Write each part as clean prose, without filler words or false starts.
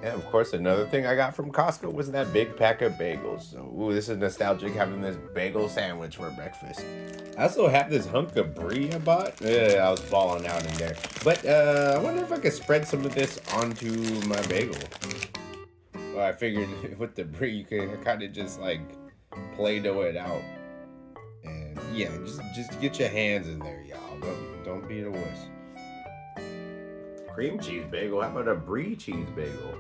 And of course, another thing I got from Costco was that big pack of bagels. So, ooh, this is nostalgic having this bagel sandwich for breakfast. I also have this hunk of brie I bought. I was balling out in there. But I wonder if I could spread some of this onto my bagel. Well, I figured with the brie, you could kind of just like Play-Doh it out. And yeah, just get your hands in there, y'all. Don't be a wuss. Cream cheese bagel. How about a brie cheese bagel?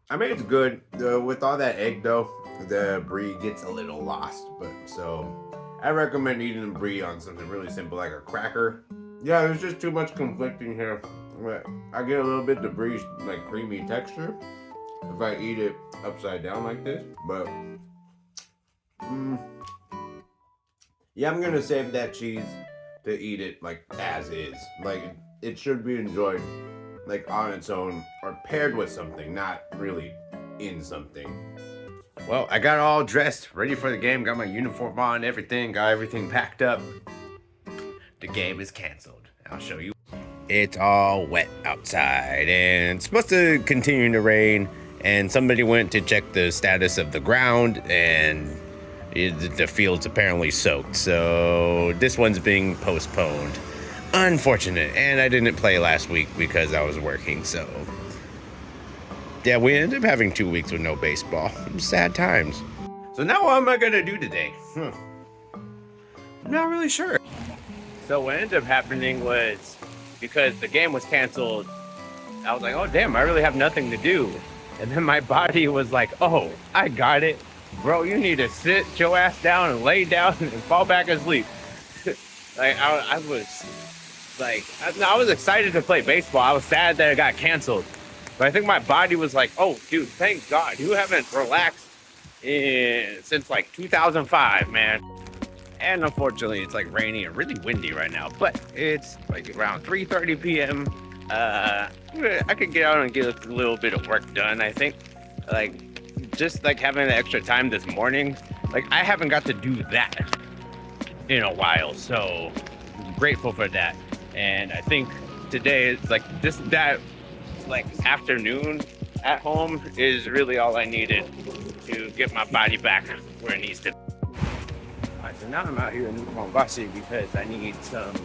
I mean, it's good. With all that egg though, the brie gets a little lost. But so I recommend eating the brie on something really simple like a cracker. Yeah, there's just too much conflicting here. I get a little bit of the brie like creamy texture if I eat it upside down like this. But yeah, I'm gonna save that cheese to eat it like as is. Like it should be enjoyed like on its own or paired with something, not really in something. Well, I got all dressed, ready for the game, got my uniform on, everything, got everything packed up. The game is canceled. I'll show you. It's all wet outside and it's supposed to continue to rain, and somebody went to check the status of the ground and the field's apparently soaked, so this one's being postponed. Unfortunate, and I didn't play last week because I was working, so yeah, we ended up having 2 weeks with no baseball. Sad times. So now what am I gonna do today? I'm not really sure. So what ended up happening was, because the game was canceled, I was like, oh damn, I really have nothing to do. And then my body was like, oh, I got it. Bro, you need to sit your ass down and lay down and fall back asleep. Like I was excited to play baseball. I was sad that it got canceled. But I think my body was like, oh dude, thank God, you haven't relaxed since like 2005, man. And unfortunately, it's like rainy and really windy right now. But it's like around 3:30 p.m. I could get out and get a little bit of work done, I think. Like, just like having the extra time this morning, like I haven't got to do that in a while. So I'm grateful for that. And I think today is like that afternoon at home is really all I needed to get my body back where it needs to be. Alright, so now I'm out here in Mombasa because I need some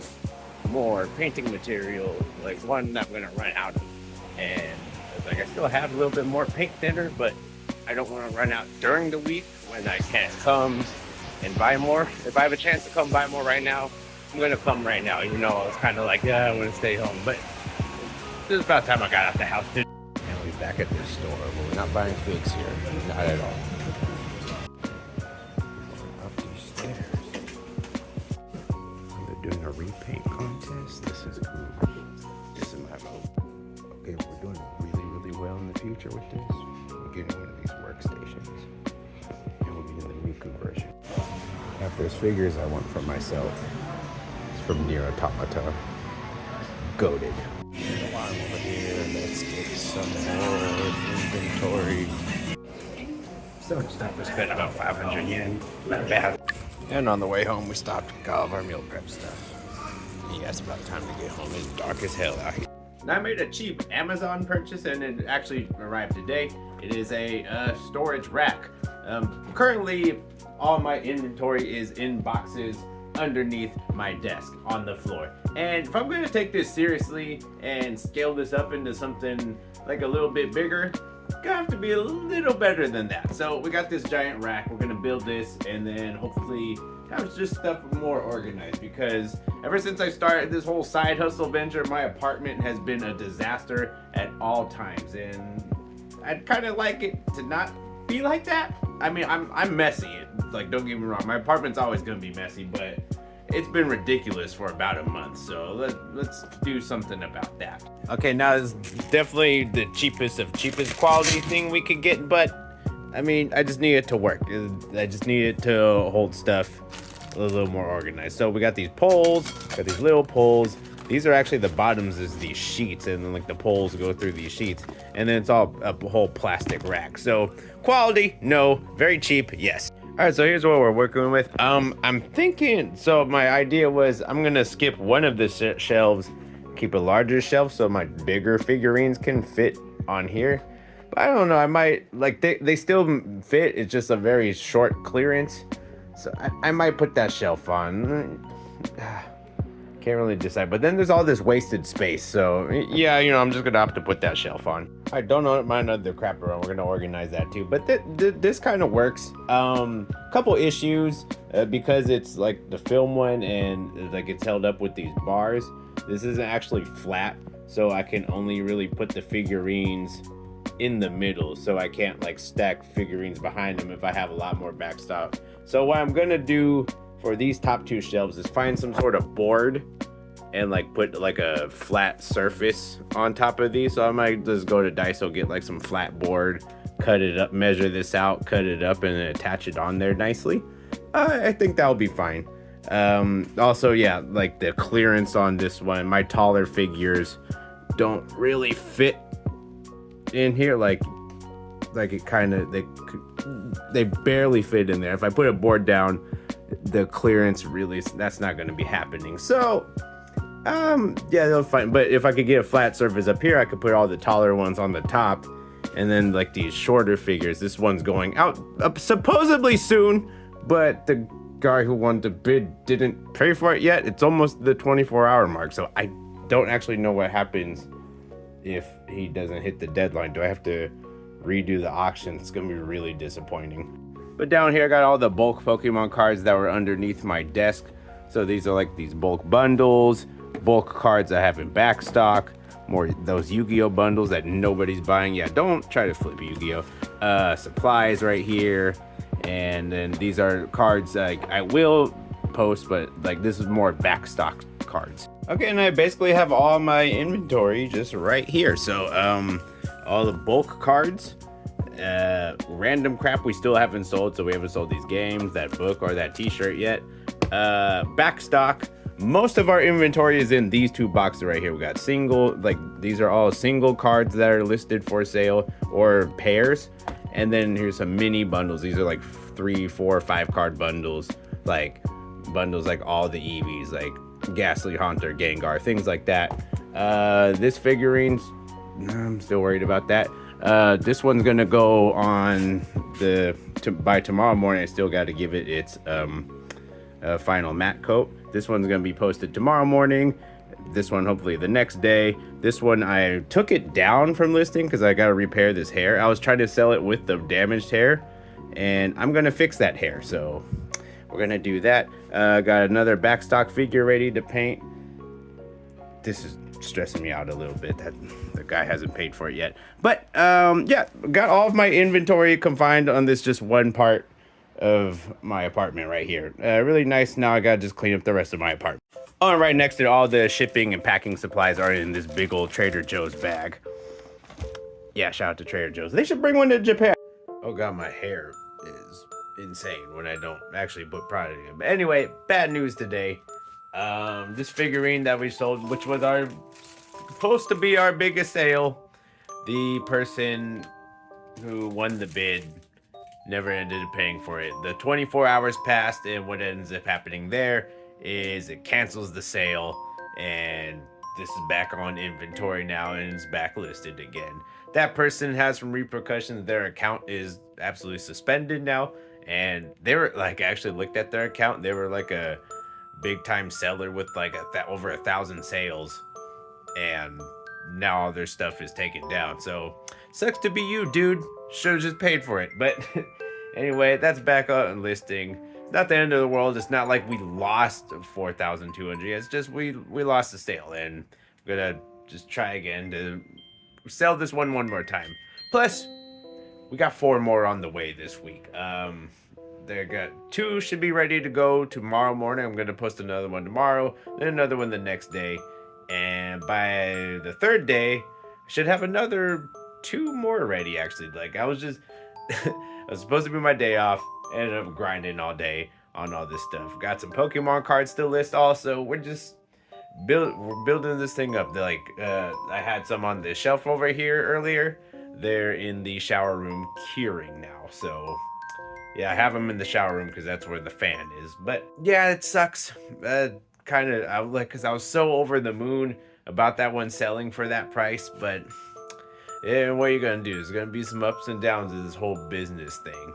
more painting material, like one that I'm gonna run out of. And like I still have a little bit more paint thinner, but I don't want to run out during the week when I can't come and buy more. If I have a chance to come buy more right now, I'm gonna come right now. You know, I was kind of like, yeah, I want to stay home, but this is about time I got out the house. And we're back at this store, but we're not buying figs here, not at all. Up these stairs. They're doing a repaint contest. This is cool. This is my hope. Okay, we're doing really, really well in the future with this. We're getting one of these workstations, and we'll be in the new conversion. After his figures I want for myself. It's from Nier Automata. Goated. While I'm over here, let's get some more inventory. So much stuff. We spent about 500 yen. Not bad. And on the way home, we stopped and got all of our meal prep stuff. Yeah, it's about time to get home. It's dark as hell out here. Now I made a cheap Amazon purchase, and it actually arrived today. It is a storage rack. Currently, all my inventory is in boxes underneath my desk on the floor. And if I'm gonna take this seriously and scale this up into something like a little bit bigger, it's gonna have to be a little better than that. So we got this giant rack. We're gonna build this and then hopefully have just stuff more organized, because ever since I started this whole side hustle venture, my apartment has been a disaster at all times, and I'd kind of like it to not be like that. I mean, I'm messy. Like, don't get me wrong, my apartment's always gonna be messy, but it's been ridiculous for about a month. So let's do something about that. Okay, now it's definitely the cheapest quality thing we could get, but I mean, I just need it to work. I just need it to hold stuff a little more organized. So we got these poles, got these little poles. These are actually the bottoms is these sheets, and then like the poles go through these sheets, and then it's all a whole plastic rack. So quality, no. Very cheap, yes. All right, so here's what we're working with. I'm thinking. So my idea was I'm gonna skip one of the shelves, keep a larger shelf so my bigger figurines can fit on here. But I don't know. I might like they still fit. It's just a very short clearance, so I might put that shelf on. Can't really decide. But then there's all this wasted space. So yeah, I'm just gonna have to put that shelf on. I don't know my other crap around. We're gonna organize that too. But this kind of works. Couple issues because it's like the film one and like it's held up with these bars. This isn't actually flat, so I can only really put the figurines in the middle. So I can't like stack figurines behind them if I have a lot more backstop. So what I'm gonna do for these top two shelves is find some sort of board and like put like a flat surface on top of these. So I might just go to Daiso, get like some flat board, cut it up, measure this out, cut it up, and then attach it on there nicely. I think that'll be fine. Also, yeah, like the clearance on this one, my taller figures don't really fit in here. Like it kind of they barely fit in there. If I put a board down, the clearance really, that's not going to be happening. So yeah, they'll fine. But if I could get a flat surface up here, I could put all the taller ones on the top, and then like these shorter figures. This one's going out supposedly soon, but the guy who won the bid didn't pay for it yet. It's almost the 24-hour mark, so I don't actually know what happens if he doesn't hit the deadline. Do I have to redo the auction? It's gonna be really disappointing. But down here I got all the bulk Pokemon cards that were underneath my desk. So these are like these bulk bundles, bulk cards I have in back stock, more those Yu-Gi-Oh bundles that nobody's buying. Yeah, don't try to flip Yu-Gi-Oh. Supplies right here, and then these are cards like I will post, but like this is more back stock cards. Okay, and I basically have all my inventory just right here. So all the bulk cards, random crap we still haven't sold, so we haven't sold these games, that book, or that t-shirt yet. Back stock, most of our inventory is in these two boxes right here. We got single, like these are all single cards that are listed for sale or pairs, and then here's some mini bundles. These are like 3, 4, 5 card bundles, like all the EVs, like Ghastly Haunter, Gengar, things like that. This figurines, I'm still worried about that. This one's gonna go on by tomorrow morning. I still got to give it its final matte coat. This one's gonna be posted tomorrow morning. This one hopefully the next day. This one I took it down from listing because I gotta repair this hair. I was trying to sell it with the damaged hair, and I'm gonna fix that hair. So we're gonna do that. Got another backstock figure ready to paint. This is stressing me out a little bit that the guy hasn't paid for it yet. But yeah, got all of my inventory confined on this just one part of my apartment right here. Really nice. Now I gotta just clean up the rest of my apartment. Oh, and right next to it, all the shipping and packing supplies are in this big old Trader Joe's bag. Yeah, shout out to Trader Joe's. They should bring one to Japan. Oh god, my hair is insane when I don't actually put product in. But anyway, bad news today. This figurine that we sold, which was supposed to be our biggest sale, the person who won the bid never ended up paying for it. The 24 hours passed, and what ends up happening there is it cancels the sale, and this is back on inventory now, and it's backlisted again. That person has some repercussions. Their account is absolutely suspended now, and they were like, actually looked at their account. They were like a big time seller with like over 1,000 sales, and now all their stuff is taken down. So sucks to be you, dude. Should have just paid for it. But anyway, that's back on listing. It's not the end of the world. It's not like we lost 4,200. It's just we lost the sale, and we're gonna just try again to sell this one more time. Plus, we got 4 more on the way this week. They got 2 should be ready to go tomorrow morning. I'm gonna post another one tomorrow, then another one the next day, and by the 3rd day, I should have another 2 more ready. Actually, like I was just, it was supposed to be my day off. Ended up grinding all day on all this stuff. Got some Pokemon cards to list. Also, we're just building this thing up. Like I had some on the shelf over here earlier. They're in the shower room curing now. So Yeah, I have them in the shower room because that's where the fan is. But yeah, it sucks. Kind of, I like, because I was so over the moon about that one selling for that price. But yeah, what are you gonna do? There's gonna be some ups and downs of this whole business thing.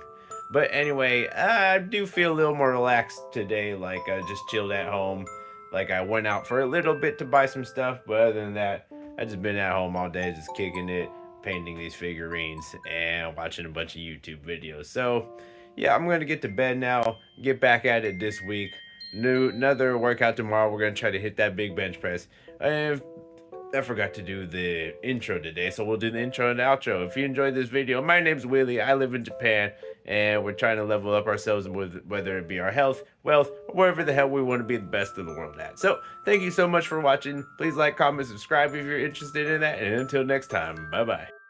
But anyway, I do feel a little more relaxed today. Like I just chilled at home. Like I went out for a little bit to buy some stuff, but other than that, I just been at home all day, just kicking it, painting these figurines, and watching a bunch of YouTube videos. So yeah, I'm gonna get to bed now. Get back at it this week. Another workout tomorrow. We're gonna try to hit that big bench press. And I forgot to do the intro today, so we'll do the intro and outro. If you enjoyed this video, my name's Willie. I live in Japan, and we're trying to level up ourselves with whether it be our health, wealth, or wherever the hell we want to be the best in the world at. So, thank you so much for watching. Please like, comment, subscribe if you're interested in that, and until next time, bye-bye.